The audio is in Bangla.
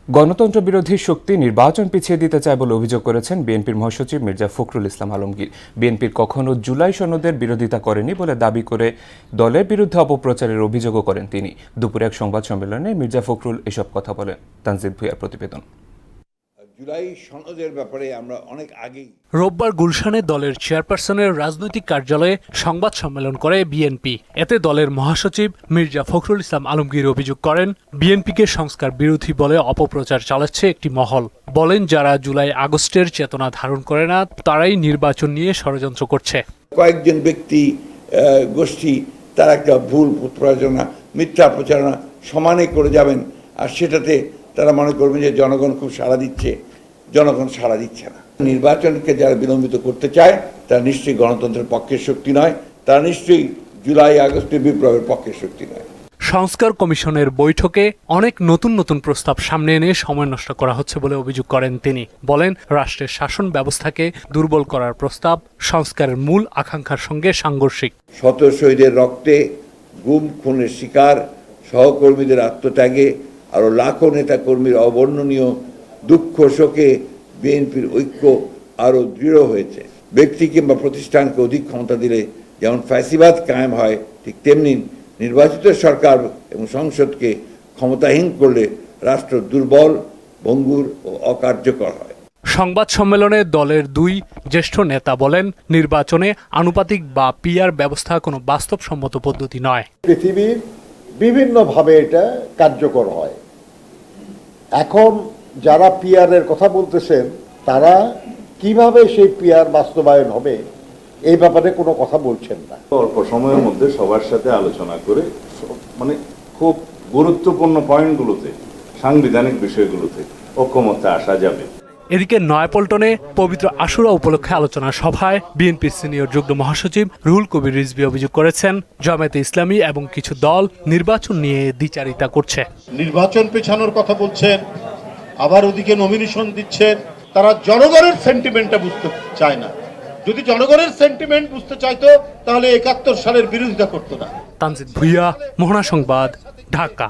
গণতন্ত্র বিরোধী শক্তি নির্বাচন পিছিয়ে দিতে চায় বলে অভিযোগ করেছেন বিএনপির মহাসচিব মির্জা ফখরুল ইসলাম আলমগীর। বিএনপির কখনো জুলাই সনদের বিরোধিতা করেনি বলে দাবি করে দলের বিরুদ্ধে অপপ্রচারের অভিযোগও করেন তিনি। দুপুরে এক সংবাদ সম্মেলনে মির্জা ফখরুল এসব কথা বলেন। তানজিদ ভুঁইয়ার প্রতিবেদন। জুলাই সনদের ব্যাপারে আমরা অনেক আগেই রোববার গুলশানে দলের চেয়ারপারসনের রাজনৈতিক কার্যালয়ে সংবাদ সম্মেলন করে বিএনপি। এতে দলের মহাসচিব মির্জা ফখরুল ইসলাম আলমগীর অভিযোগ করেন, বিএনপিকে সংস্কার বিরোধী বলে অপপ্রচার চালাচ্ছে একটি মহল। বলেন, যারা জুলাই আগস্টের চেতনা ধারণ করে না তারাই নির্বাচন নিয়ে ষড়যন্ত্র করছে। কয়েকজন ব্যক্তি গোষ্ঠী তারা একটা ভুল প্রচারণা, মিথ্যা প্রচারণা সমানে করে যাবেন, আর সেটাতে তারা মনে করবেন যে জনগণ খুব সাড়া দিচ্ছে। জনগণ সাড়া দিচ্ছে না। নির্বাচনকে যারা বিলম্বিত করতে চায় তারা নিশ্চয়ই গণতন্ত্রের পক্ষের শক্তি নয়, তারা নিশ্চয়ই জুলাই আগস্টের বিপ্লবের পক্ষের শক্তি নয়। সংস্কার কমিশনের বৈঠকে অনেক নতুন নতুন প্রস্তাব সামনে এনে সময় নষ্ট করা হচ্ছে বলে অভিযোগ করেন তিনি। বলেন, রাষ্ট্রের শাসন ব্যবস্থাকে দুর্বল করার প্রস্তাব সংস্কারের মূল আকাঙ্ক্ষার সঙ্গে সাংঘর্ষিক। শত শহীদের রক্তে, গুম খুনের শিকার সহকর্মীদের আত্মত্যাগে আরও লাখো নেতাকর্মীর অবর্ণনীয় দুঃখ শোকে বিএনপির ঐক্য আরও দৃঢ় হয়েছে। ব্যক্তি কিংবা প্রতিষ্ঠানকে অধিক ক্ষমতা দিলে যেমন ফ্যাসিবাদ কায়েম হয়, ঠিক তেমনি নির্বাচিত সরকার এবং সংসদকে ক্ষমতাহীন করলে রাষ্ট্র দুর্বল, ভঙ্গুর ও অকার্যকর হয়। সংবাদ সম্মেলনে দলের দুই জ্যেষ্ঠ নেতা বলেন, নির্বাচনে আনুপাতিক বা পিআর ব্যবস্থা কোনো বাস্তবসম্মত পদ্ধতি নয়। পৃথিবীর বিভিন্নভাবে এটা কার্যকর হয়। এখন যারা পিআরের কথা বলতেছেন তারা কিভাবে সেই পিআর বাস্তবায়ন হবে এই ব্যাপারে কোনো কথা বলছেন না। অল্প সময়ের মধ্যে সবার সাথে আলোচনা করে খুব গুরুত্বপূর্ণ পয়েন্টগুলোতে, সাংবিধানিক বিষয়গুলোতে ঐকমত্যে আসা যাবে। এদিকে নয়াপল্টনে পবিত্র আশুরা উপলক্ষে আলোচনা সভায় বিএনপির সিনিয়র যুগ্ম মহাসচিব রুহুল কবির রিজভী অভিযোগ করেছেন, জামায়াতে ইসলামী এবং কিছু দল নির্বাচন নিয়ে দ্বিচারিতা করছে। নির্বাচন পেছানোর কথা বলছেন, আবার ওদিকে নমিনেশন দিচ্ছেন। তারা জনগণের সেন্টিমেন্টটা বুঝতে চায় না। যদি জনগণের সেন্টিমেন্ট বুঝতে চাইতো তাহলে ৭১ সালের বিরোধিতা করতো না। তানজিদ ভুঁইয়া, মোহনা সংবাদ, ঢাকা।